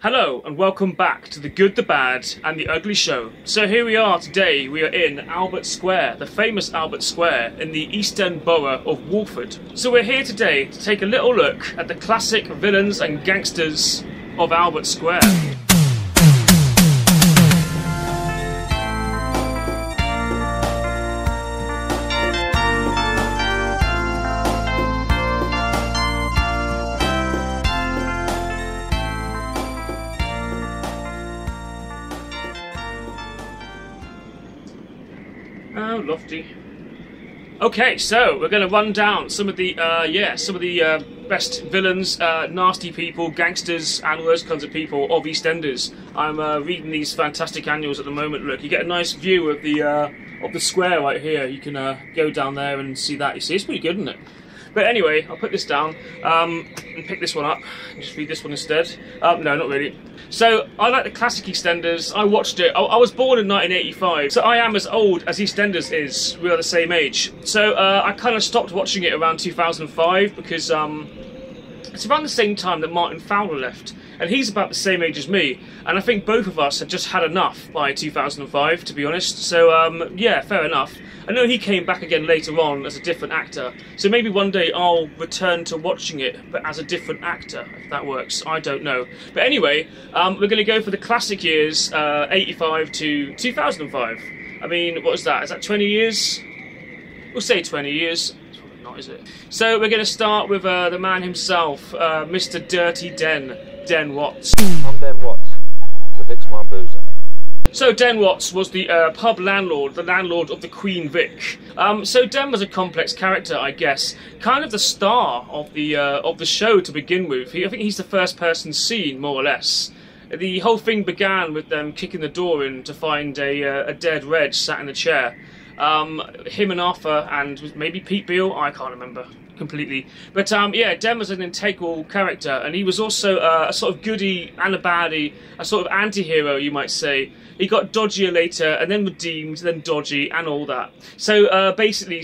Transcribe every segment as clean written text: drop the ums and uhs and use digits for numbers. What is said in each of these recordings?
Hello and welcome back to The Good, the Bad and the Ugly Show. So here we are today, we are in Albert Square, the famous Albert Square in the East End borough of Walford. So we're here today to take a little look at the classic villains and gangsters of Albert Square. Oh, lofty. Okay, so we're going to run down some of the best villains, nasty people, gangsters, and all those kinds of people of Eastenders. I'm reading these fantastic annuals at the moment. Look, you get a nice view of the square right here. You can go down there and see that. You see, it's pretty good, isn't it? But anyway, I'll put this down and pick this one up. Just read this one instead. No, not really. So, I like the classic Eastenders. I watched it. I was born in 1985, so I am as old as Eastenders is. We are the same age. So, I kind of stopped watching it around 2005 because it's around the same time that Martin Fowler left. And he's about the same age as me. And I think both of us had just had enough by 2005, to be honest. So, yeah, fair enough. I know he came back again later on as a different actor. So maybe one day I'll return to watching it, but as a different actor, if that works. I don't know. But anyway, we're going to go for the classic years, 85 to 2005. I mean, what is that? Is that 20 years? We'll say 20 years. Not, is it? So we're going to start with the man himself, Mr. Dirty Den. Den Watts. I'm Den Watts, the Vic's my boozer. So Den Watts was the pub landlord, the landlord of the Queen Vic. So Den was a complex character, I guess, kind of the star of the show to begin with. I think he's the first person seen, more or less. The whole thing began with them kicking the door in to find a dead Reg sat in a chair. Him and Arthur and maybe Pete Beale, I can't remember completely. But yeah, Den was an integral character, and he was also a sort of goodie and a baddie, a sort of anti-hero, you might say. He got dodgier later, and then redeemed, then dodgy, and all that. So basically,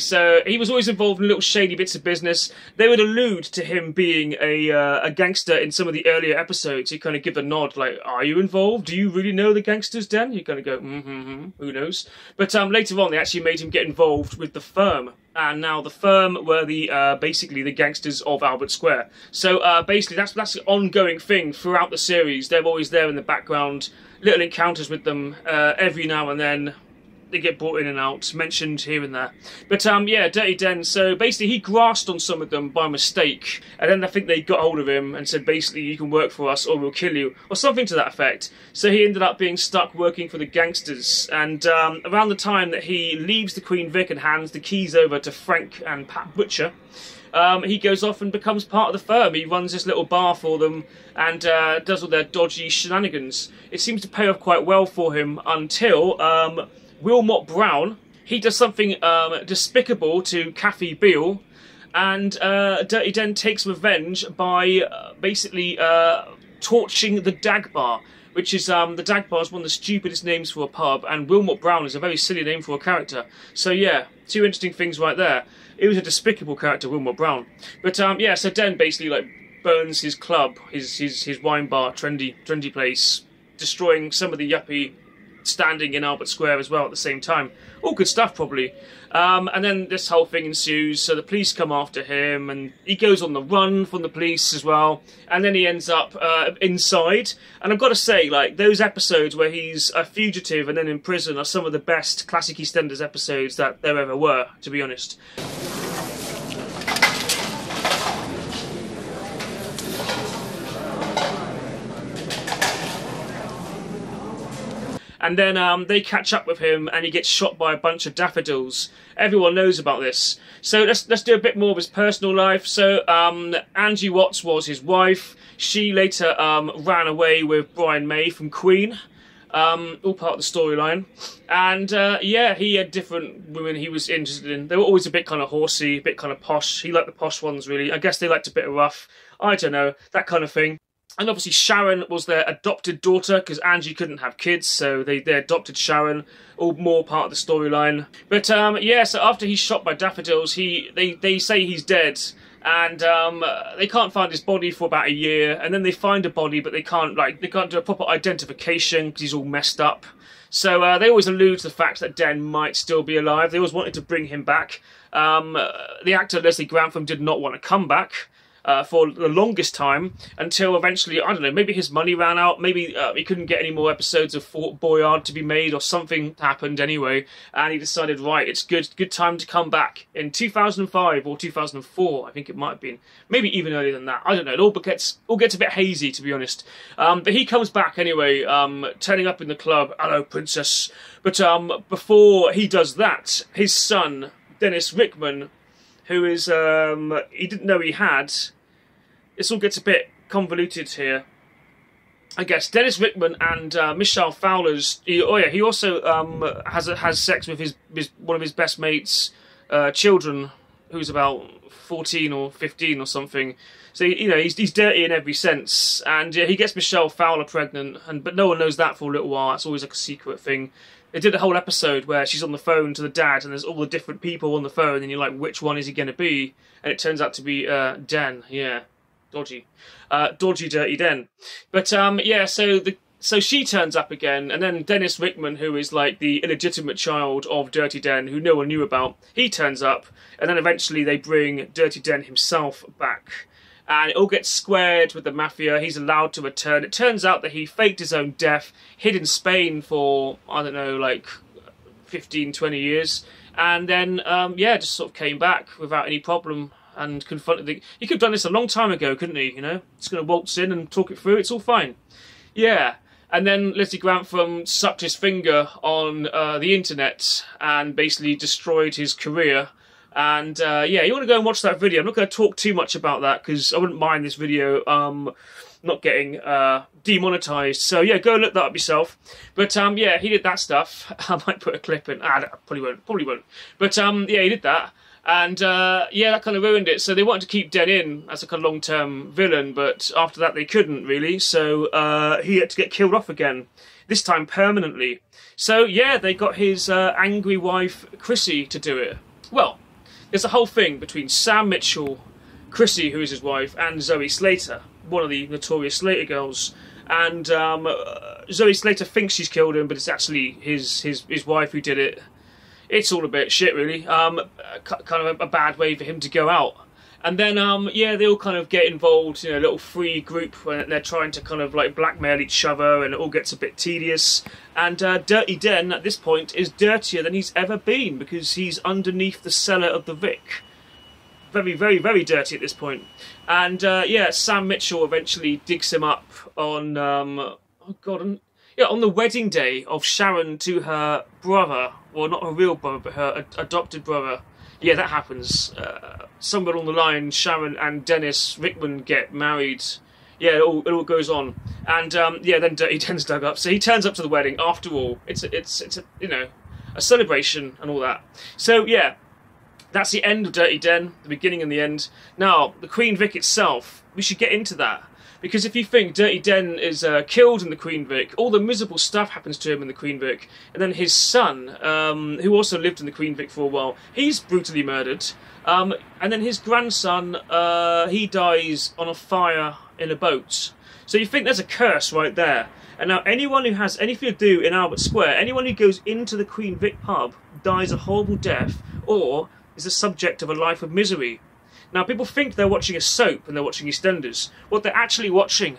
he was always involved in little shady bits of business. They would allude to him being a gangster in some of the earlier episodes. He'd kind of give the nod, like, "Are you involved? Do you really know the gangsters, Den?" You kind of go, who knows? But later on, they actually made him get involved with the firm. And now the firm were basically the gangsters of Albert Square. So basically that's the ongoing thing throughout the series. They're always there in the background, little encounters with them every now and then. They get brought in and out, mentioned here and there. But yeah, Dirty Den, so basically he grasped on some of them by mistake, and then I think they got hold of him and said, basically, you can work for us or we'll kill you, or something to that effect. So he ended up being stuck working for the gangsters, and around the time that he leaves the Queen Vic and hands the keys over to Frank and Pat Butcher, he goes off and becomes part of the firm. He runs this little bar for them and does all their dodgy shenanigans. It seems to pay off quite well for him until Wilmot Brown, he does something despicable to Kathy Beale, and Dirty Den takes revenge by basically torching the Dag Bar, which is, the Dag Bar is one of the stupidest names for a pub, and Wilmot Brown is a very silly name for a character. So yeah, two interesting things right there. It was a despicable character, Wilmot Brown. But yeah, so Den basically like burns his club, his wine bar, trendy place, destroying some of the yuppie standing in Albert Square as well at the same time. All good stuff, probably. And then this whole thing ensues, so the police come after him, and he goes on the run from the police as well, and then he ends up inside. And I've got to say, like, those episodes where he's a fugitive and then in prison are some of the best classic EastEnders episodes that there ever were, to be honest. And then they catch up with him, and he gets shot by a bunch of daffodils. Everyone knows about this. So let's do a bit more of his personal life. So Angie Watts was his wife. She later ran away with Brian May from Queen. All part of the storyline. And yeah, he had different women he was interested in. They were always a bit kind of horsey, a bit kind of posh. He liked the posh ones, really. I guess they liked a bit of rough. I don't know, that kind of thing. And obviously Sharon was their adopted daughter, because Angie couldn't have kids, so they adopted Sharon, all more part of the storyline. But yeah, so after he's shot by daffodils, they say he's dead, and they can't find his body for about a year, and then they find a body, but they can't do a proper identification because he's all messed up. So they always allude to the fact that Den might still be alive. They always wanted to bring him back. The actor Leslie Grantham did not want to come back for the longest time, until eventually, I don't know, maybe his money ran out, maybe he couldn't get any more episodes of Fort Boyard to be made, or something happened anyway, and he decided, right, it's good time to come back in 2005 or 2004, I think it might have been, maybe even earlier than that, I don't know, it all gets a bit hazy, to be honest. But he comes back anyway, turning up in the club, hello princess, but before he does that, his son, Dennis Rickman, who is, he didn't know he had. This all gets a bit convoluted here. I guess Dennis Rickman and Michelle Fowler's. He also has sex with one of his best mates' children, who's about 14 or 15 or something. So he's dirty in every sense, and he gets Michelle Fowler pregnant, but no one knows that for a little while. It's always like a secret thing. They did a whole episode where she's on the phone to the dad, and there's all the different people on the phone, and you're like, which one is he going to be? And it turns out to be Den. Yeah, dodgy, dirty Den. But so she turns up again, and then Dennis Rickman, who is like the illegitimate child of Dirty Den, who no one knew about, he turns up, and then eventually they bring Dirty Den himself back. And it all gets squared with the mafia. He's allowed to return. It turns out that he faked his own death, hid in Spain for, I don't know, like 15, 20 years. And then, just sort of came back without any problem and confronted the... He could have done this a long time ago, couldn't he, Just going to waltz in and talk it through. It's all fine. Yeah. And then Leslie Grantham sucked his finger on the internet and basically destroyed his career. And you want to go and watch that video. I'm not going to talk too much about that because I wouldn't mind this video not getting demonetized. So yeah, go look that up yourself. But he did that stuff. I might put a clip in. Probably won't. But he did that. And that kind of ruined it. So they wanted to keep Den in as like a long-term villain, but after that they couldn't really. So he had to get killed off again. This time permanently. So yeah, they got his angry wife Chrissy to do it. Well, there's a whole thing between Sam Mitchell, Chrissy, who is his wife, and Zoe Slater, one of the notorious Slater girls. And Zoe Slater thinks she's killed him, but it's actually his wife who did it. It's all a bit shit, really. Kind of a bad way for him to go out. And then, they all kind of get involved in a little free group when they're trying to kind of like blackmail each other, and it all gets a bit tedious. And Dirty Den, at this point, is dirtier than he's ever been because he's underneath the cellar of the Vic. Very, very, very dirty at this point. And, Sam Mitchell eventually digs him up on, on the wedding day of Sharon to her brother. Well, not her real brother, but her adopted brother. Yeah, that happens. Somewhere along the line, Sharon and Dennis Rickman get married. Yeah, it all goes on. And, then Dirty Den's dug up. So he turns up to the wedding. After all, it's a celebration and all that. So, yeah, that's the end of Dirty Den, the beginning and the end. Now, the Queen Vic itself, we should get into that. Because if you think Dirty Den is killed in the Queen Vic, all the miserable stuff happens to him in the Queen Vic, and then his son, who also lived in the Queen Vic for a while, he's brutally murdered, and then his grandson, he dies on a fire in a boat. So you think there's a curse right there. And now anyone who has anything to do in Albert Square, anyone who goes into the Queen Vic pub, dies a horrible death, or is the subject of a life of misery. Now, people think they're watching a soap and they're watching Eastenders. What they're actually watching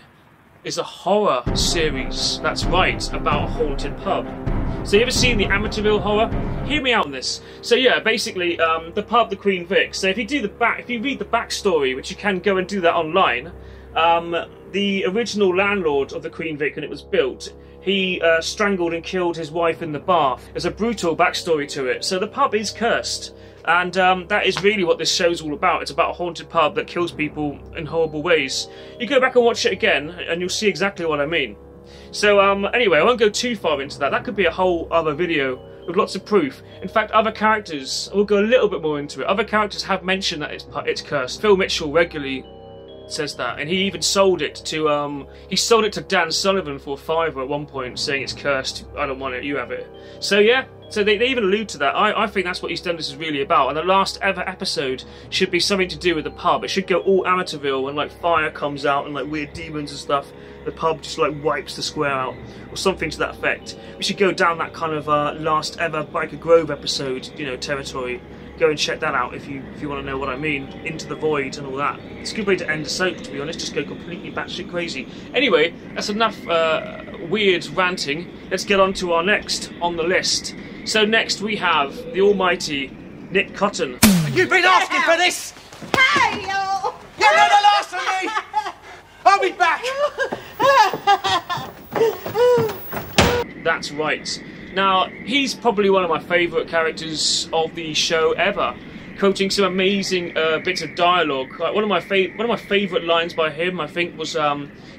is a horror series. That's right, about a haunted pub. So you ever seen the Amityville Horror? Hear me out on this. So yeah, basically, the pub, the Queen Vic. So if you read the backstory, which you can go and do that online, the original landlord of the Queen Vic when it was built, he strangled and killed his wife in the bath. There's a brutal backstory to it. So the pub is cursed. And that is really what this show's all about. It's about a haunted pub that kills people in horrible ways. You go back and watch it again, and you'll see exactly what I mean. So, anyway, I won't go too far into that. That could be a whole other video with lots of proof. In fact, other characters, we'll go a little bit more into it. Other characters have mentioned that it's cursed. Phil Mitchell regularly says that, and he even sold it to Dan Sullivan for $5 at one point, saying it's cursed. I don't want it, you have it. So, yeah. So they even allude to that. I think that's what Eastenders is really about. And the last ever episode should be something to do with the pub. It should go all Amateurville and like fire comes out and like weird demons and stuff. The pub just like wipes the square out or something to that effect. We should go down that kind of last ever Biker Grove episode, you know, territory. Go and check that out if you want to know what I mean. Into the Void and all that. It's a good way to end the soap, to be honest. Just go completely batshit crazy. Anyway, that's enough weird ranting. Let's get on to our next on the list. So next we have the almighty Nick Cotton. You've been asking for this! Hey, yo! You're not the last of me! I'll be back! That's right. Now, he's probably one of my favourite characters of the show ever, quoting some amazing bits of dialogue. Like one of my favourite lines by him, I think, was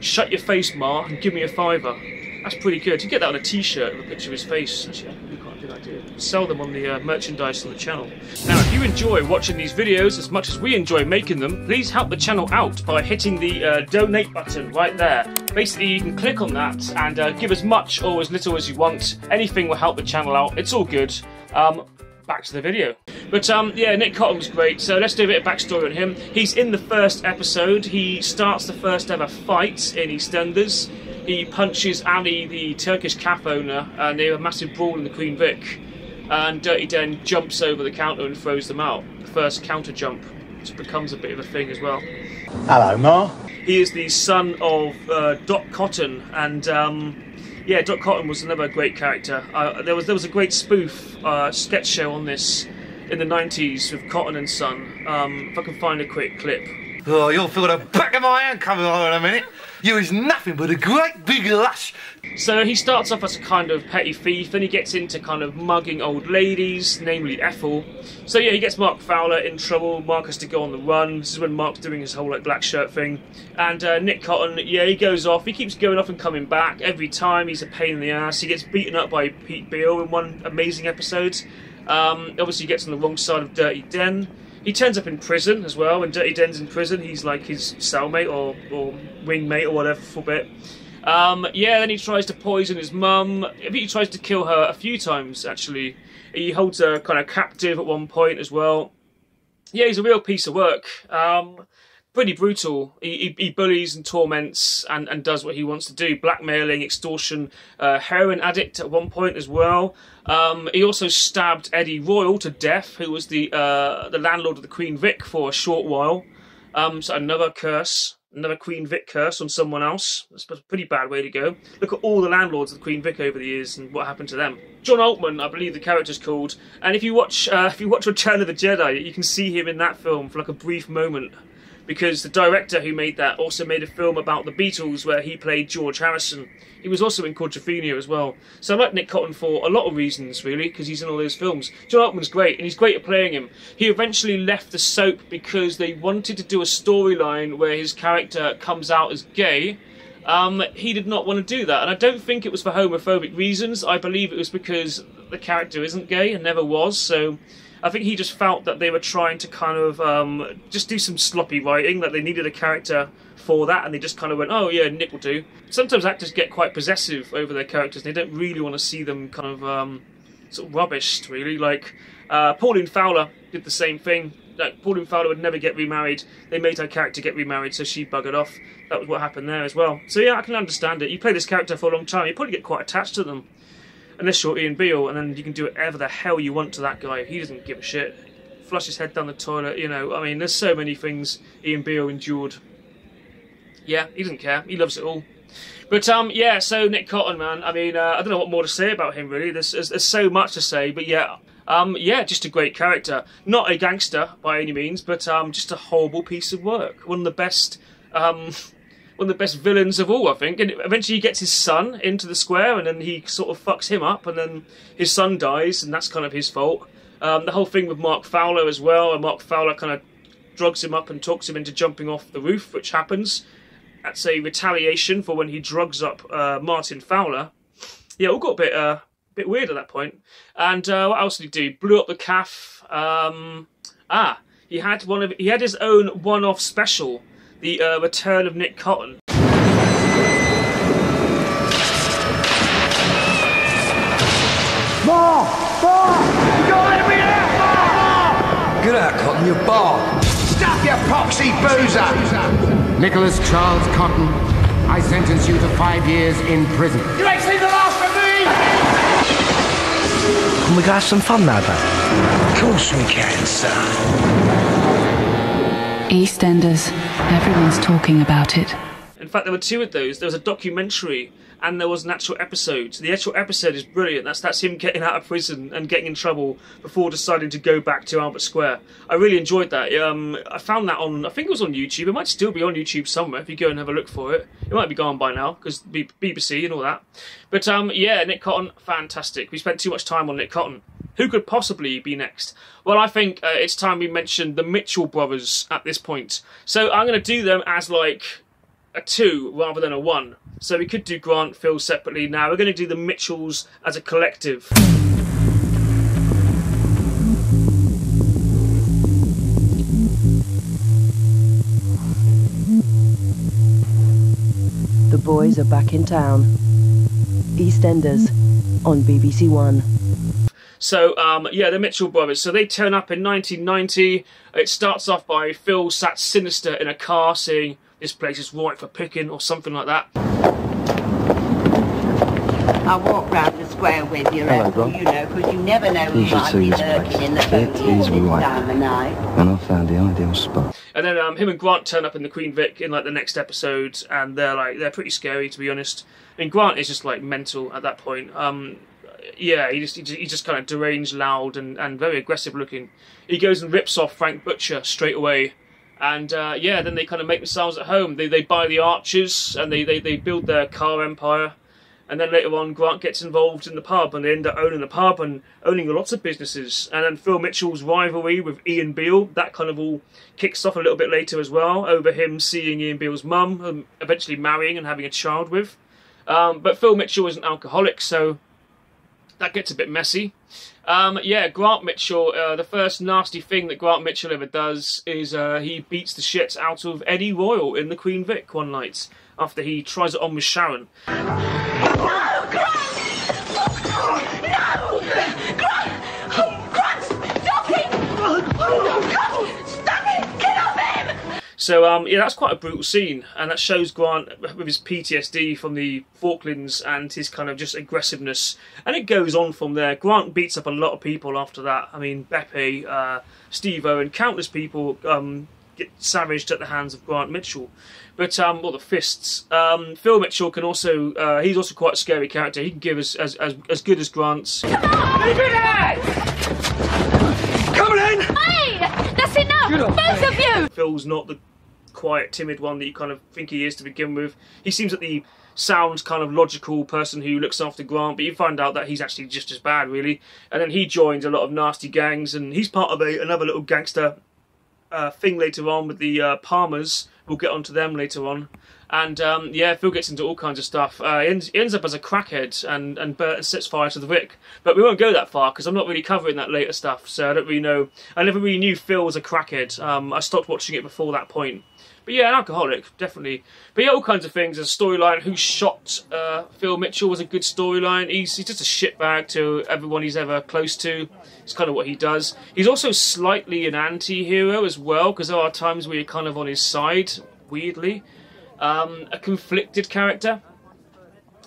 "Shut your face, Ma, and give me a $5." That's pretty good. You get that on a T-shirt with a picture of his face. Actually, that'd be quite a good idea. Sell them on the merchandise on the channel. Now, if you enjoy watching these videos as much as we enjoy making them, please help the channel out by hitting the donate button right there. Basically, you can click on that and give as much or as little as you want. Anything will help the channel out. It's all good. Back to the video. But yeah, Nick Cotton was great, so let's do a bit of backstory on him. He's in the first episode. He starts the first ever fight in EastEnders. He punches Ali, the Turkish cafe owner, and they have a massive brawl in the Queen Vic. And Dirty Den jumps over the counter and throws them out. The first counter jump, which becomes a bit of a thing as well. Hello, Ma. He is the son of Doc Cotton, and yeah, Doc Cotton was another great character. There was a great spoof sketch show on this in the 90s with Cotton and Son. If I can find a quick clip. Oh, you'll feel the back of my hand coming on in a minute. You is nothing but a great big lush. So he starts off as a kind of petty thief, and he gets into kind of mugging old ladies, namely Ethel. So yeah, he gets Mark Fowler in trouble. Mark has to go on the run. This is when Mark's doing his whole like black shirt thing. And Nick Cotton, yeah, he goes off. He keeps going off and coming back. Every time he's a pain in the ass. He gets beaten up by Pete Beale in one amazing episode. Obviously he gets on the wrong side of Dirty Den. He turns up in prison as well. When Dirty Den's in prison, he's like his cellmate or wingmate or whatever for a bit. Yeah, then he tries to poison his mum. I think he tries to kill her a few times, actually. He holds her kind of captive at one point as well. Yeah, he's a real piece of work. Pretty brutal. He bullies and torments and does what he wants to do. Blackmailing, extortion, heroin addict at one point as well. He also stabbed Eddie Royal to death, who was the landlord of the Queen Vic for a short while. So another curse. Another Queen Vic curse on someone else. That's a pretty bad way to go. Look at all the landlords of the Queen Vic over the years and what happened to them. John Altman, I believe the character's called. And if you watch Return of the Jedi, you can see him in that film for like a brief moment. Because the director who made that also made a film about the Beatles where he played George Harrison. He was also in Quadrophenia as well. So I like Nick Cotton for a lot of reasons, really, because he's in all those films. John Altman's great, and he's great at playing him. He eventually left the soap because they wanted to do a storyline where his character comes out as gay. He did not want to do that, and I don't think it was for homophobic reasons. I believe it was because the character isn't gay and never was, so I think he just felt that they were trying to kind of just do some sloppy writing, that they needed a character for that, and they just kind of went, oh yeah, Nick will do. Sometimes actors get quite possessive over their characters, and they don't really want to see them kind of sort of rubbished, really. Like, Pauline Fowler did the same thing. Like, Pauline Fowler would never get remarried. They made her character get remarried, so she buggered off. That was what happened there as well. So yeah, I can understand it. You play this character for a long time, you probably get quite attached to them. Unless you're Ian Beale, and then you can do whatever the hell you want to that guy. He doesn't give a shit. Flush his head down the toilet, you know. I mean, there's so many things Ian Beale endured. Yeah, he doesn't care. He loves it all. But, yeah, so Nick Cotton, man. I mean, I don't know what more to say about him, really. There's so much to say, but yeah. Yeah, just a great character. Not a gangster, by any means, but just a horrible piece of work. One of the best villains of all, I think. And eventually he gets his son into the square, and then he sort of fucks him up, and then his son dies, and that's kind of his fault. The whole thing with Mark Fowler as well, and Mark Fowler kind of drugs him up and talks him into jumping off the roof, which happens. That's a retaliation for when he drugs up Martin Fowler. Yeah, it all got a bit weird at that point. And what else did he do? Blew up the calf. He had his own one-off special. The Return of Nick Cotton. Ma! Get out, Cotton, you're barred. Stuff your poxy boozer! Nicholas Charles Cotton, I sentence you to 5 years in prison. You ain't seen the last of me! Can we go have some fun now, Dad? Of course we can, son. Eastenders. Everyone's talking about it. In fact, there were two of those. There was a documentary and there was an actual episode. The actual episode is brilliant. That's him getting out of prison and getting in trouble before deciding to go back to Albert Square. I really enjoyed that. I found that on, I think it was on YouTube. It might still be on YouTube somewhere if you go and have a look for it. It might be gone by now because BBC and all that. But yeah, Nick Cotton, fantastic. We spent too much time on Nick Cotton. Who could possibly be next? Well, I think it's time we mentioned the Mitchell brothers at this point. So I'm going to do them as like a 2 rather than a 1. So we could do Grant, Phil separately. Now we're going to do the Mitchells as a collective. The boys are back in town. Eastenders on BBC One. So, yeah, the Mitchell brothers. So they turn up in 1990. It starts off by Phil sat sinister in a car saying, "This place is right for picking," or something like that. I'll walk round the square with you, Uncle, you know, because you never know who might be lurking in the boat this time of night. And I found the ideal spot. And then him and Grant turn up in the Queen Vic in like the next episode, and they're pretty scary, to be honest. I mean, Grant is just like mental at that point. Yeah, he's just kind of deranged, loud, and very aggressive looking. He goes and rips off Frank Butcher straight away. And yeah, then they kind of make themselves at home. They buy the Archers and they build their car empire. And then later on, Grant gets involved in the pub and they end up owning the pub and owning lots of businesses. And then Phil Mitchell's rivalry with Ian Beale, that kind of all kicks off a little bit later as well, over him seeing Ian Beale's mum and eventually marrying and having a child with. But Phil Mitchell is an alcoholic, so that gets a bit messy. Yeah, Grant Mitchell, the first nasty thing that Grant Mitchell ever does is he beats the shit out of Eddie Royal in the Queen Vic one night after he tries it on with Sharon. No, Grant! No! Grant! Oh, Grant, stop it! Oh, God, stop it! Get off him! So, yeah, that's quite a brutal scene, and that shows Grant with his PTSD from the Falklands and his kind of just aggressiveness, and it goes on from there. Grant beats up a lot of people after that. I mean, Beppe, Steve-O, and countless people get savaged at the hands of Grant Mitchell. But, well, the fists. Phil Mitchell can also, he's also quite a scary character. He can give as good as Grant's. Come on! Coming in! Hey! That's enough! Both of you! Phil's not the quiet, timid one that you kind of think he is to begin with. He seems like the sound kind of logical person who looks after Grant, but you find out that he's actually just as bad, really. And then he joins a lot of nasty gangs, and he's part of another little gangster thing later on with the Palmers. We'll get onto them later on. And yeah, Phil gets into all kinds of stuff. He ends up as a crackhead and sets fire to the Vic. But we won't go that far because I'm not really covering that later stuff. So I don't really know. I never really knew Phil was a crackhead. I stopped watching it before that point. But yeah, an alcoholic, definitely. But yeah, all kinds of things. There's a storyline. Who shot Phil Mitchell was a good storyline. He's just a shitbag to everyone he's ever close to. It's kind of what he does. He's also slightly an anti-hero as well, because there are times where you're kind of on his side, weirdly. A conflicted character.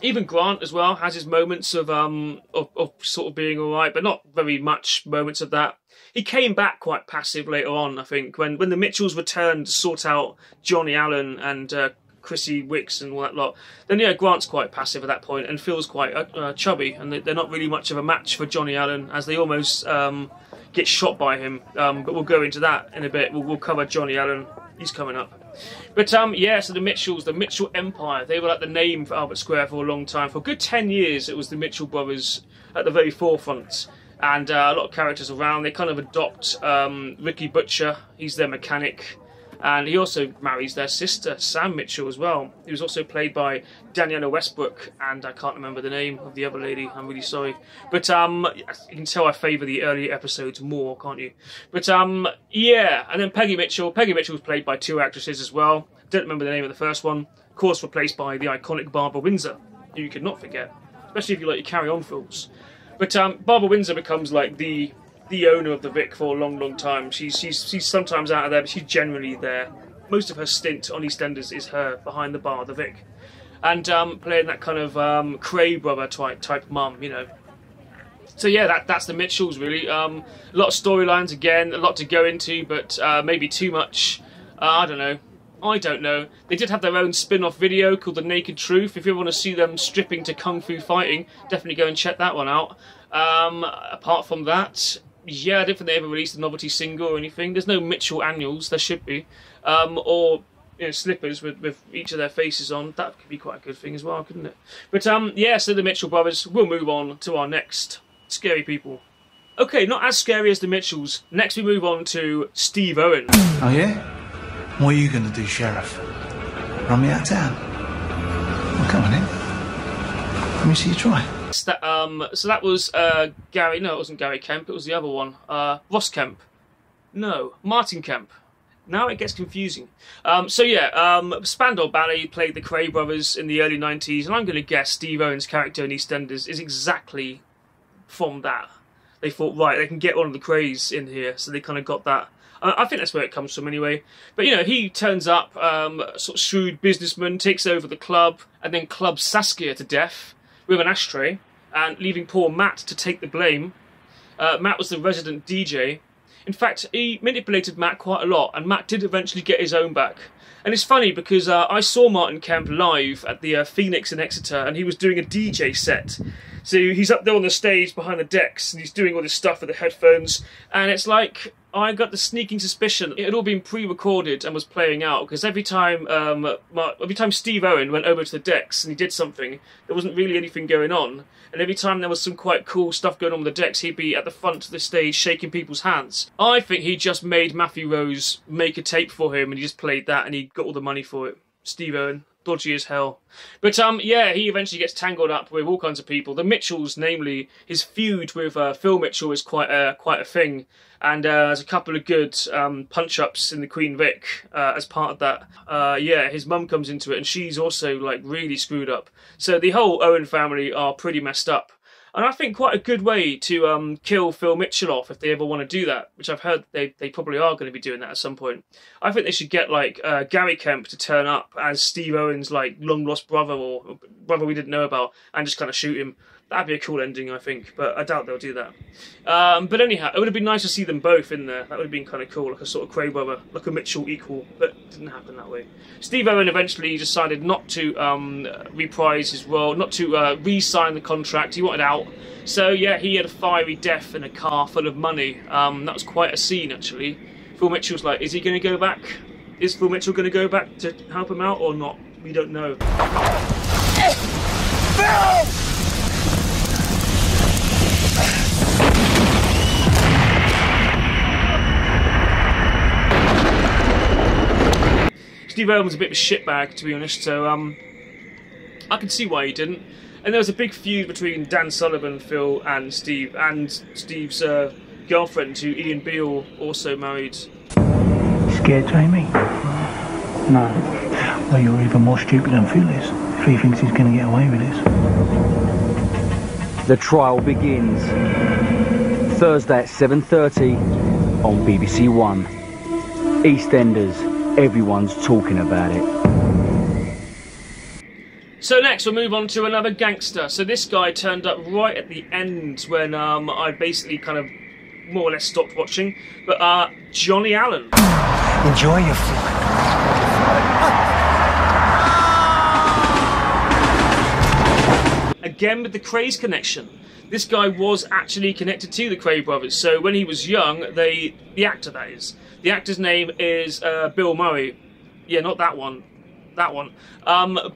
Even Grant as well has his moments of sort of being alright, but not very much moments of that. He came back quite passive later on, I think, when the Mitchells returned to sort out Johnny Allen and Chrissy Wicks and all that lot. Then yeah, Grant's quite passive at that point and feels quite chubby, and they're not really much of a match for Johnny Allen, as they almost get shot by him. But we'll go into that in a bit. We'll cover Johnny Allen. He's coming up. But yeah, so the Mitchells, the Mitchell Empire, they were like the name for Albert Square for a long time. For a good 10 years, it was the Mitchell brothers at the very forefront. And a lot of characters around. They kind of adopt Ricky Butcher. He's their mechanic. And he also marries their sister, Sam Mitchell, as well. He was also played by Daniela Westbrook, and I can't remember the name of the other lady. I'm really sorry. But you can tell I favour the earlier episodes more, can't you? But yeah, and then Peggy Mitchell. Peggy Mitchell was played by 2 actresses as well. Don't remember the name of the first one. Of course, replaced by the iconic Barbara Windsor, who you could not forget, especially if you like your Carry On films. But Barbara Windsor becomes like the owner of the Vic for a long time. She's sometimes out of there, but she's generally there. Most of her stint on EastEnders is her behind the bar, the Vic, and playing that kind of Cray brother type mum, you know. So yeah, that's the Mitchells really. A lot of storylines again, a lot to go into, but maybe too much. I don't know. They did have their own spin-off video called The Naked Truth. If you want to see them stripping to kung fu fighting, definitely go and check that one out. Apart from that, yeah, I don't think they ever released a novelty single or anything. There's no Mitchell annuals, there should be. Or you know, slippers with each of their faces on. That could be quite a good thing as well, couldn't it? But yeah, so the Mitchell brothers. We'll move on to our next scary people. Okay, not as scary as the Mitchells. Next we move on to Steve Owen. Oh yeah? What are you going to do, Sheriff? Run me out of town? Well, come on in. Let me see you try. So that was Gary. No, it wasn't Gary Kemp. It was the other one. Ross Kemp. No, Martin Kemp. Now it gets confusing. So yeah, Spandau Ballet played the Cray brothers in the early 90s, and I'm going to guess Steve Owen's character in EastEnders is exactly from that. They thought, right, they can get one of the Crays in here, so they kind of got that. I think that's where it comes from anyway. But, you know, he turns up, sort of shrewd businessman, takes over the club, and then clubs Saskia to death with an ashtray, and leaving poor Matt to take the blame. Matt was the resident DJ. In fact, he manipulated Matt quite a lot, and Matt did eventually get his own back. And it's funny because I saw Martin Kemp live at the Phoenix in Exeter, and he was doing a DJ set. So he's up there on the stage behind the decks, and he's doing all this stuff with the headphones, and it's like, I got the sneaking suspicion it had all been pre-recorded and was playing out, because every time Steve Owen went over to the decks and he did something, there wasn't really anything going on, and every time there was some quite cool stuff going on with the decks, he'd be at the front of the stage shaking people's hands. I think he just made Matthew Rose make a tape for him, and he just played that, and he got all the money for it. Steve Owen. Dodgy as hell. But yeah, he eventually gets tangled up with all kinds of people. The Mitchells, namely, his feud with Phil Mitchell is quite a thing. And there's a couple of good punch-ups in the Queen Vic as part of that. Yeah, his mum comes into it, and she's also like really screwed up. So the whole Owen family are pretty messed up. And I think quite a good way to kill Phil Mitchell off if they ever want to do that, which I've heard they probably are going to be doing that at some point. I think they should get like Gary Kemp to turn up as Steve Owen's like long lost brother or brother we didn't know about, and just kind of shoot him. That'd be a cool ending, I think, but I doubt they'll do that. But anyhow, it would have been nice to see them both in there. That would have been kind of cool, like a sort of Cray brother, like a Mitchell equal, but it didn't happen that way. Steve Owen eventually decided not to reprise his role, not to re-sign the contract. He wanted out. So yeah, he had a fiery death in a car full of money. That was quite a scene, actually. Phil Mitchell's like, is he going to go back? Is Phil Mitchell going to go back to help him out or not? We don't know. Phil! Steve Owen was a bit of a shitbag, to be honest, so I can see why he didn't. And there was a big feud between Dan Sullivan, Phil, and Steve, and Steve's girlfriend, who Ian Beale also married. Scared, Jamie? No. Well, you're even more stupid than Phil is, if he thinks he's going to get away with this. The trial begins Thursday at 7:30 on BBC One. EastEnders. Everyone's talking about it. So next we'll move on to another gangster. So this guy turned up right at the end when I basically kind of more or less stopped watching. But Johnny Allen. Enjoy your flight. Again with the Crays connection. This guy was actually connected to the Cray brothers. So when he was young, the actor that is. The actor's name is Bill Murray. Yeah, not that one. That one.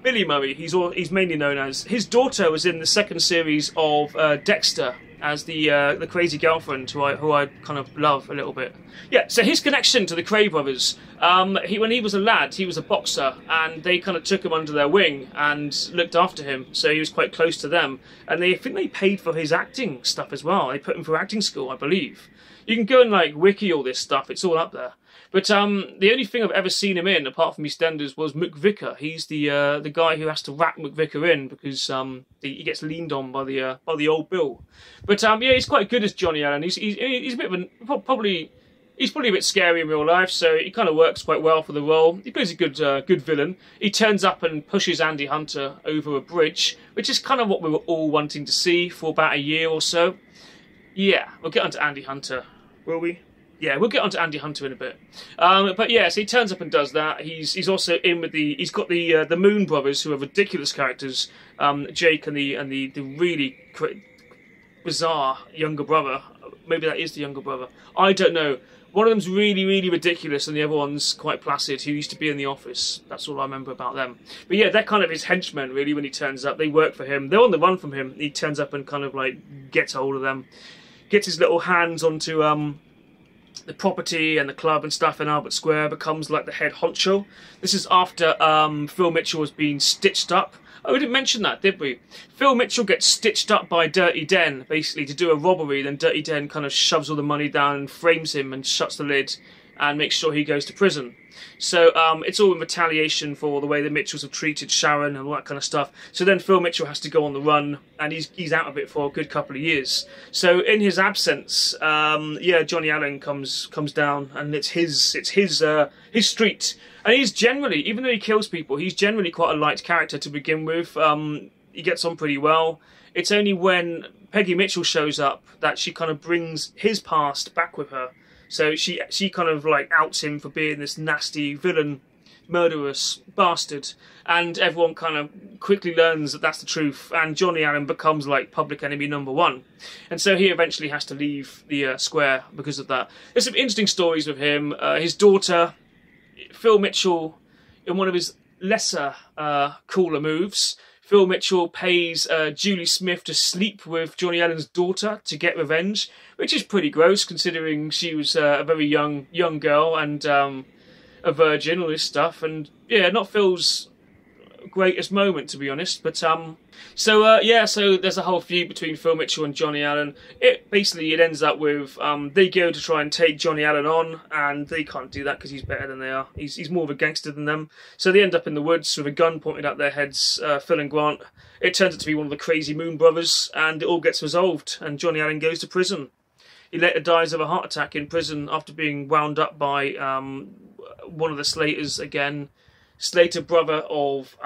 Billy Murray. He's mainly known as. His daughter was in the second series of Dexter as the crazy girlfriend who I kind of love a little bit. Yeah. So his connection to the Cray brothers. When he was a lad, he was a boxer, and they kind of took him under their wing and looked after him. So he was quite close to them, and I think they paid for his acting stuff as well. They put him through acting school, I believe. You can go and like wiki all this stuff. It's all up there. But the only thing I've ever seen him in, apart from EastEnders, was McVicker. He's the guy who has to whack McVicker in because he gets leaned on by the old Bill. But yeah, he's quite good as Johnny Allen. He's a bit of a probably a bit scary in real life, so he kind of works quite well for the role. He plays a good villain. He turns up and pushes Andy Hunter over a bridge, which is kind of what we were all wanting to see for about a year or so. Yeah, we'll get onto Andy Hunter, will we? Yeah, we'll get onto Andy Hunter in a bit. But yeah, so he turns up and does that. He's also in with he's got the Moon Brothers, who are ridiculous characters. Jake and the really bizarre younger brother. Maybe that is the younger brother. I don't know. One of them's really, really ridiculous, and the other one's quite placid, who used to be in The Office. That's all I remember about them. But yeah, they're kind of his henchmen, really, when he turns up. They work for him. They're on the run from him. He turns up and kind of, like, gets hold of them. Gets his little hands onto the property and the club and stuff in Albert Square, becomes, like, the head honcho. This is after Phil Mitchell has been stitched up. Oh, we didn't mention that, did we? Phil Mitchell gets stitched up by Dirty Den, basically, to do a robbery. Then Dirty Den kind of shoves all the money down and frames him and shuts the lid and makes sure he goes to prison. So it's all in retaliation for the way the Mitchells have treated Sharon and all that kind of stuff. So then Phil Mitchell has to go on the run, and he's out of it for a good couple of years. So in his absence, yeah, Johnny Allen comes down, and it's his street. And he's generally, even though he kills people, he's generally quite a light character to begin with. He gets on pretty well. It's only when Peggy Mitchell shows up that she kind of brings his past back with her. So she kind of like outs him for being this nasty villain, murderous bastard, and everyone kind of quickly learns that that's the truth, and Johnny Allen becomes like public enemy #1, and so he eventually has to leave the square because of that. There's some interesting stories with him. His daughter, Phil Mitchell, in one of his lesser cooler moves, Phil Mitchell pays Julie Smith to sleep with Johnny Allen's daughter to get revenge, which is pretty gross considering she was a very young girl and a virgin, all this stuff. And yeah, not Phil's greatest moment, to be honest. But yeah, so there's a whole feud between Phil Mitchell and Johnny Allen. It ends up with they go to try and take Johnny Allen on, and they can't do that because he's better than they are. He's more of a gangster than them. So they end up in the woods with a gun pointed at their heads, Phil and Grant. It turns out to be one of the crazy Moon Brothers, and it all gets resolved, and Johnny Allen goes to prison. He later dies of a heart attack in prison after being wound up by one of the Slaters again. Slater, brother of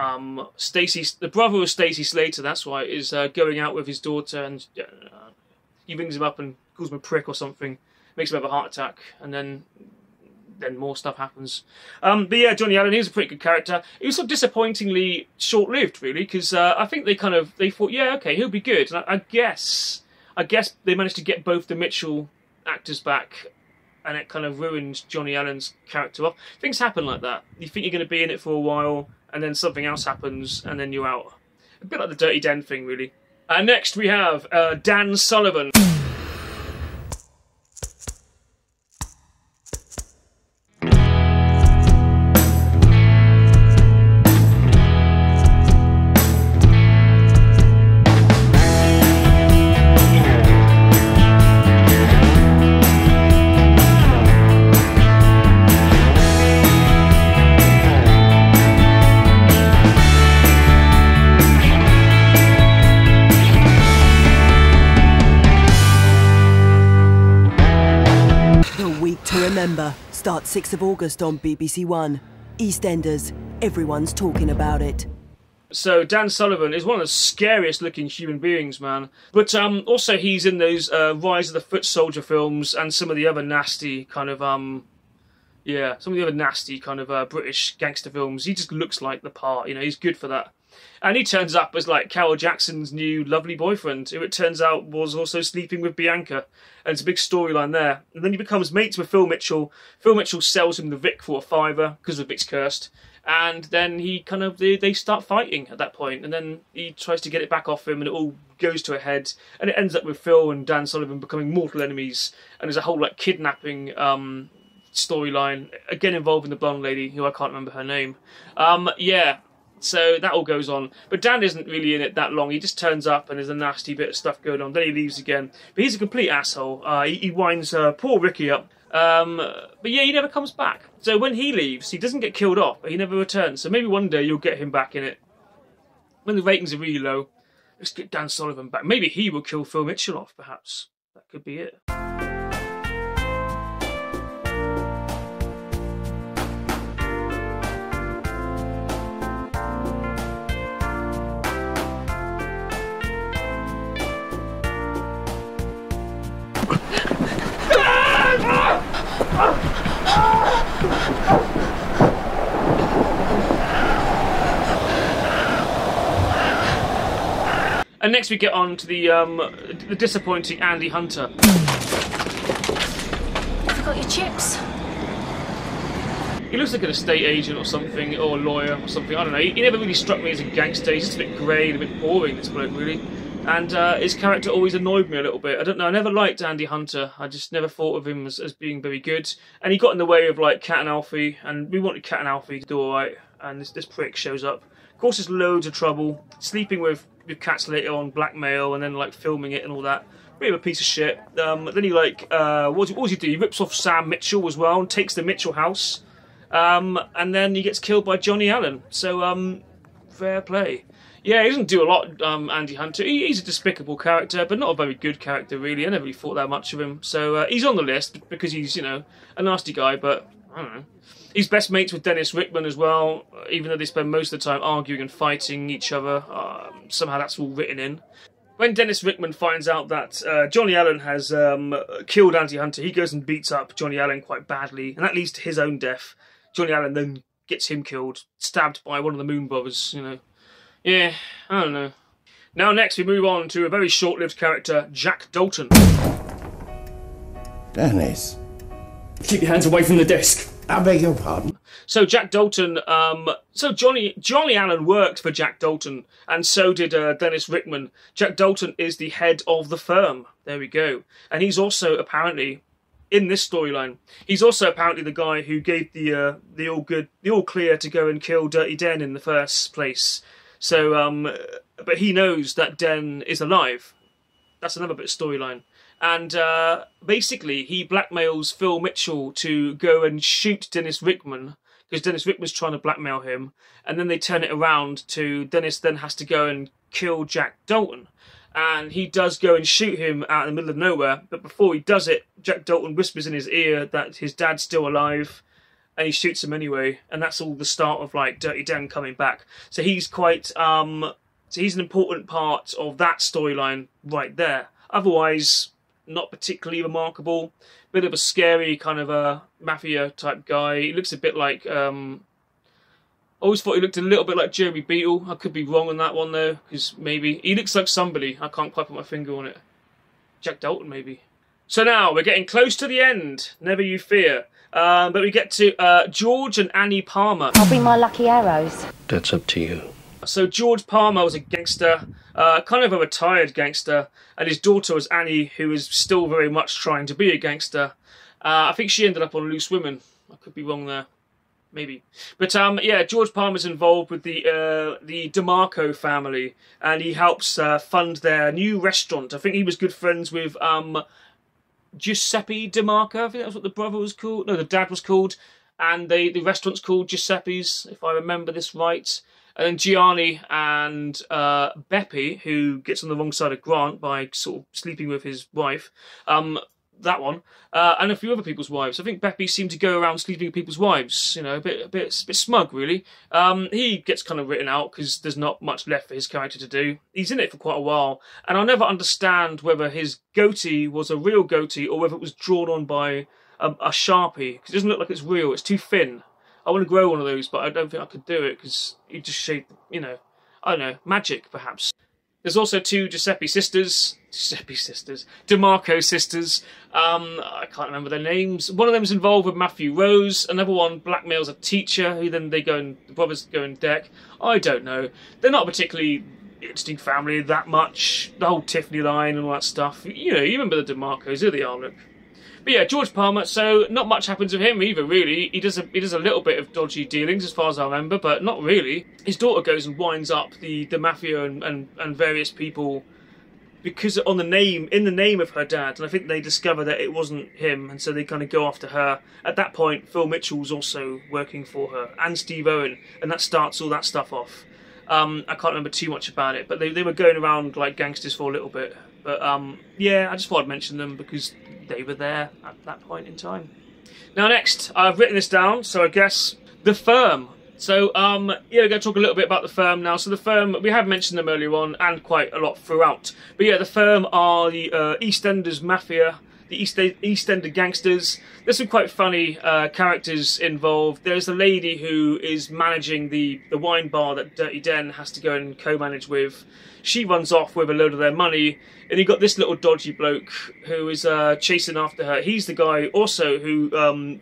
Stacey, the brother of Stacey Slater, that's why, is going out with his daughter, and he rings him up and calls him a prick or something, makes him have a heart attack, and then more stuff happens. But yeah, Johnny Allen, he's a pretty good character. He was sort of disappointingly short-lived, really, because I think they thought, yeah, okay, he'll be good. And I guess they managed to get both the Mitchell actors back, and it kind of ruined Johnny Allen's character off. Things happen like that. You think you're going to be in it for a while, and then something else happens, and then you're out. A bit like the Dirty Den thing, really. Next we have Dan Sullivan. Remember, starts 6th of August on BBC One. EastEnders, everyone's talking about it. So Dan Sullivan is one of the scariest looking human beings, man. But also he's in those Rise of the Foot Soldier films and some of the other nasty kind of British gangster films. He just looks like the part, you know, he's good for that. And he turns up as like Carol Jackson's new lovely boyfriend, who it turns out was also sleeping with Bianca. And it's a big storyline there. And then he becomes mates with Phil Mitchell. Phil Mitchell sells him the Vic for a $5 because the Vic's cursed. And then they start fighting at that point. And then he tries to get it back off him, and it all goes to a head. And it ends up with Phil and Dan Sullivan becoming mortal enemies. And there's a whole like kidnapping storyline, again involving the blonde lady, who I can't remember her name. Yeah. So that all goes on. But Dan isn't really in it that long. He just turns up and there's a nasty bit of stuff going on. Then he leaves again. But he's a complete asshole. He winds poor Ricky up. But yeah, he never comes back. So when he leaves, he doesn't get killed off, but he never returns. So maybe one day you'll get him back in it. When the ratings are really low, let's get Dan Sullivan back. Maybe he will kill Phil Mitchell off, perhaps. That could be it. And next we get on to the disappointing Andy Hunter. I forgot your chips. He looks like an estate agent or something, or a lawyer or something, I don't know. He never really struck me as a gangster. He's just a bit grey and a bit boring, this bloke, really. And his character always annoyed me a little bit. I don't know, I never liked Andy Hunter. I just never thought of him as being very good. And he got in the way of, like, Cat and Alfie, and we wanted Cat and Alfie to do alright, and this prick shows up. Causes loads of trouble, sleeping with cats later on, blackmail, and then like filming it and all that. Bit of a piece of shit. Then he like, what does he do? He rips off Sam Mitchell as well and takes the Mitchell house. And then he gets killed by Johnny Allen. So, fair play. Yeah, he doesn't do a lot, Andy Hunter. He's a despicable character, but not a very good character, really. I never really thought that much of him. So, he's on the list because he's, you know, a nasty guy, but I don't know. He's best mates with Dennis Rickman as well, even though they spend most of the time arguing and fighting each other. Somehow that's all written in. When Dennis Rickman finds out that Johnny Allen has killed Andy Hunter, he goes and beats up Johnny Allen quite badly, and that leads to his own death. Johnny Allen then gets him killed, stabbed by one of the Moon Brothers, you know. Yeah, I don't know. Now next we move on to a very short-lived character, Jack Dalton. Dennis. Keep your hands away from the desk. I beg your pardon? So Jack Dalton, Johnny Allen worked for Jack Dalton, and so did Dennis Rickman. Jack Dalton is the head of the firm. There we go. And he's also apparently, in this storyline, he's also apparently the guy who gave the all clear to go and kill Dirty Den in the first place. So, but he knows that Den is alive. That's another bit of storyline. And basically, he blackmails Phil Mitchell to go and shoot Dennis Rickman, because Dennis Rickman's trying to blackmail him. And then they turn it around to Dennis then has to go and kill Jack Dalton. And he does go and shoot him out in the middle of nowhere. But before he does it, Jack Dalton whispers in his ear that his dad's still alive. And he shoots him anyway. And that's all the start of, like, Dirty Den coming back. So he's quite... so he's an important part of that storyline right there. Otherwise... not particularly remarkable. Bit of a scary kind of a mafia type guy. He looks a bit like... I always thought he looked a little bit like Jeremy Beadle. I could be wrong on that one though, because maybe... he looks like somebody. I can't quite put my finger on it. Jack Dalton maybe. So now, we're getting close to the end. Never you fear. But we get to George and Annie Palmer. I'll bring my lucky arrows. That's up to you. So George Palmer was a gangster, kind of a retired gangster, and his daughter was Annie, who is still very much trying to be a gangster. I think she ended up on Loose Women. I could be wrong there. Maybe. But yeah, George Palmer's involved with the DeMarco family, and he helps fund their new restaurant. I think he was good friends with Giuseppe DeMarco. I think that's what the brother was called. No, the dad was called. And the restaurant's called Giuseppe's, if I remember this right. And then Gianni and Beppy, who gets on the wrong side of Grant by sort of sleeping with his wife, that one, and a few other people's wives. I think Beppy seemed to go around sleeping with people's wives, you know, a bit smug, really. He gets kind of written out because there's not much left for his character to do. He's in it for quite a while, and I'll never understand whether his goatee was a real goatee or whether it was drawn on by a Sharpie, because it doesn't look like it's real, it's too thin. I want to grow one of those, but I don't think I could do it because he just shaped, you know, I don't know, magic perhaps. There's also two DeMarco sisters. I can't remember their names. One of them's involved with Matthew Rose. Another one blackmails a teacher who then the brothers go and deck. I don't know. They're not a particularly interesting family that much. The whole Tiffany line and all that stuff. You know, you remember the DeMarcos, here they are, look. But yeah, George Palmer, so not much happens with him either, really. He does a little bit of dodgy dealings, as far as I remember, but not really. His daughter goes and winds up the mafia and various people because in the name of her dad, and I think they discover that it wasn't him, and so they kind of go after her. At that point, Phil Mitchell's also working for her, and Steve Owen, and that starts all that stuff off. I can't remember too much about it, but they were going around like gangsters for a little bit. But yeah, I just thought I'd mention them because they were there at that point in time. Now next, I've written this down, so I guess The Firm. So, yeah, we're going to talk a little bit about The Firm now. So The Firm, we have mentioned them earlier on, and quite a lot throughout. But yeah, The Firm are the Eastenders Mafia, the Eastender Gangsters. There's some quite funny characters involved. There's a lady who is managing the wine bar that Dirty Den has to go and co-manage with. She runs off with a load of their money, and you've got this little dodgy bloke who is chasing after her. He's the guy also who who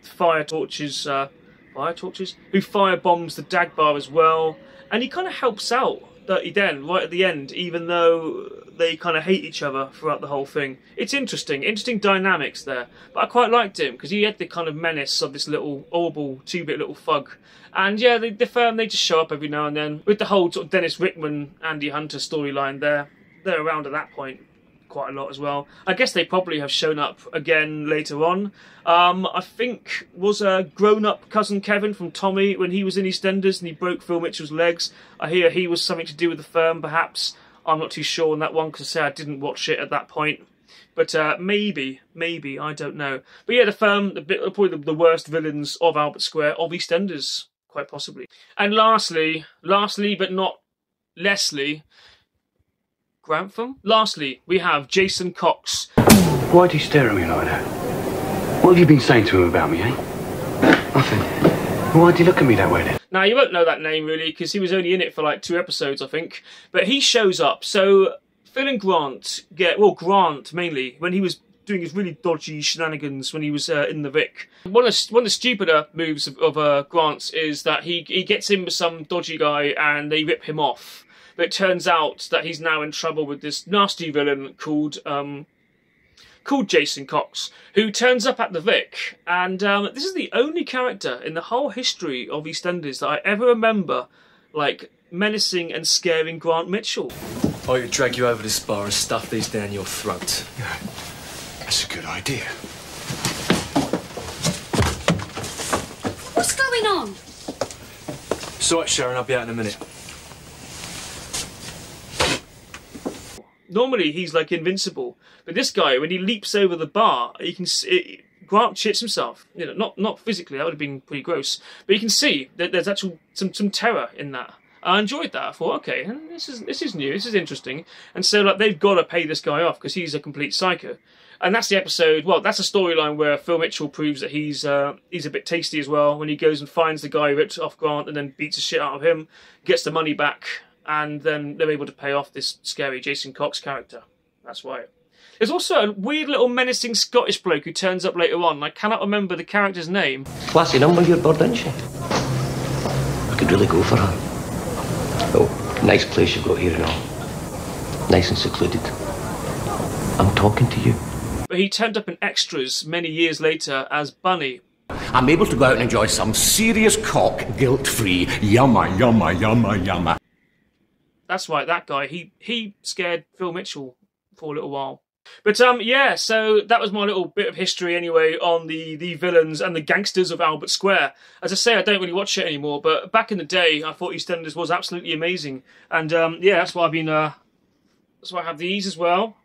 firebombs the Dag Bar as well, and he kind of helps out Dirty Den right at the end, even though they kind of hate each other throughout the whole thing. It's interesting dynamics there, but I quite liked him because he had the kind of menace of this little horrible 2-bit little thug. And yeah, the Firm, they just show up every now and then with the whole sort of Dennis Rickman, Andy Hunter storyline there. They're around at that point quite a lot as well. I guess they probably have shown up again later on. I think was a grown-up cousin Kevin from Tommy when he was in EastEnders and he broke Phil Mitchell's legs. I hear he was something to do with The Firm, perhaps. I'm not too sure on that one because I say I didn't watch it at that point. But maybe, I don't know. But yeah, The Firm, probably the worst villains of Albert Square, of EastEnders, quite possibly. And lastly, but not lessly, Grantham? Lastly, we have Jason Cox. Why'd you stare at me like that? What have you been saying to him about me, eh? Nothing. Why'd you look at me that way then? Now, you won't know that name really, because he was only in it for like 2 episodes, I think. But he shows up. So, Phil and Grant Grant mainly, when he was doing his really dodgy shenanigans when he was in the Vic. One of the stupider moves of Grant's is that he gets in with some dodgy guy and they rip him off. But it turns out that he's now in trouble with this nasty villain called Jason Cox, who turns up at the Vic. And this is the only character in the whole history of EastEnders that I ever remember, like, menacing and scaring Grant Mitchell. I could drag you over this bar and stuff these down your throat. Yeah, that's a good idea. What's going on? Sorry, Sharon, I'll be out in a minute. Normally he's like invincible, but this guy, when he leaps over the bar, you can see Grant shits himself. You know, not physically, that would have been pretty gross, but you can see that there's actual some terror in that. I enjoyed that. I thought, okay, this is new, this is interesting, and so like they've got to pay this guy off because he's a complete psycho. And that's the episode. Well, that's a storyline where Phil Mitchell proves that he's a bit tasty as well when he goes and finds the guy who ripped off Grant and then beats the shit out of him, gets the money back. And then they're able to pay off this scary Jason Cox character. That's why. There's also a weird little menacing Scottish bloke who turns up later on. I cannot remember the character's name. Classy number, your bird, isn't she? I could really go for her. Oh, nice place you've got here and all. Nice and secluded. I'm talking to you. But he turned up in extras many years later as Bunny. I'm able to go out and enjoy some serious cock, guilt-free. Yumma, yumma, yumma, yumma. That's right, that guy. He scared Phil Mitchell for a little while. But yeah, so that was my little bit of history anyway on the villains and the gangsters of Albert Square. As I say, I don't really watch it anymore, but back in the day, I thought EastEnders was absolutely amazing. And yeah, that's why I've been. That's why I have these as well.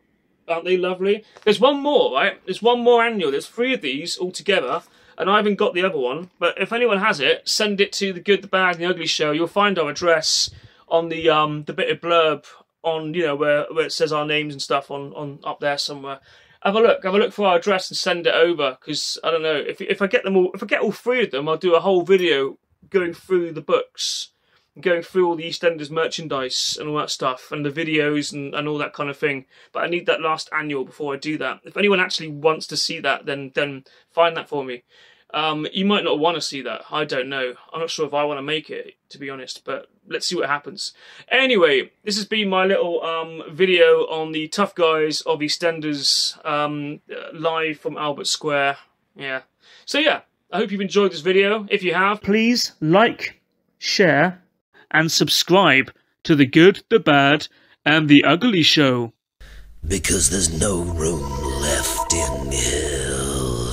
Aren't they lovely? There's one more, right? There's one more annual. There's 3 of these all together. And I haven't got the other one. But if anyone has it, send it to The Good, the Bad, and the Ugly Show. You'll find our address on the bit of blurb on, you know, where it says our names and stuff on up there somewhere. Have a look for our address and send it over, because I don't know, if I get all 3 of them, I'll do a whole video going through the books, going through all the EastEnders merchandise and all that stuff, and the videos and all that kind of thing. But I need that last annual before I do that. If anyone actually wants to see that, then find that for me. You might not want to see that. I don't know. I'm not sure if I want to make it, to be honest, but let's see what happens. Anyway, this has been my little video on the tough guys of EastEnders, live from Albert Square. Yeah. So yeah, I hope you've enjoyed this video. If you have, please like, share, and subscribe to The Good, the Bad, and the Ugly Show. Because there's no room left in hell.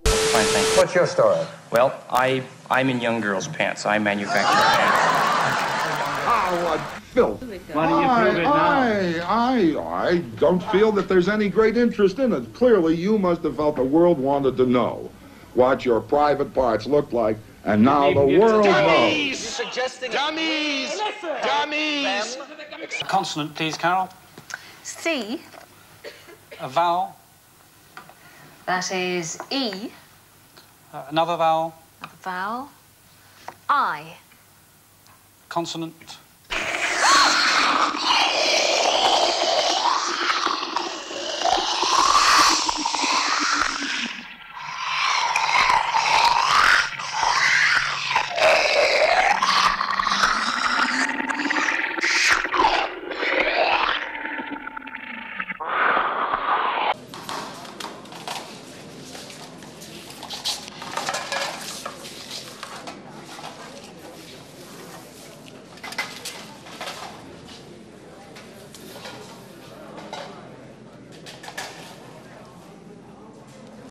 Fine, thanks. What's your story? Well, I'm in young girls' pants. I manufacture pants. Oh, what filth. Why do you prove it now? I don't feel that there's any great interest in it. Clearly, you must have felt the world wanted to know what your private parts look like, and now the world knows. Suggesting Dummies! Dummies! A consonant, please, Carol. C. A vowel. That is E. Another vowel. Another vowel. I. Consonant.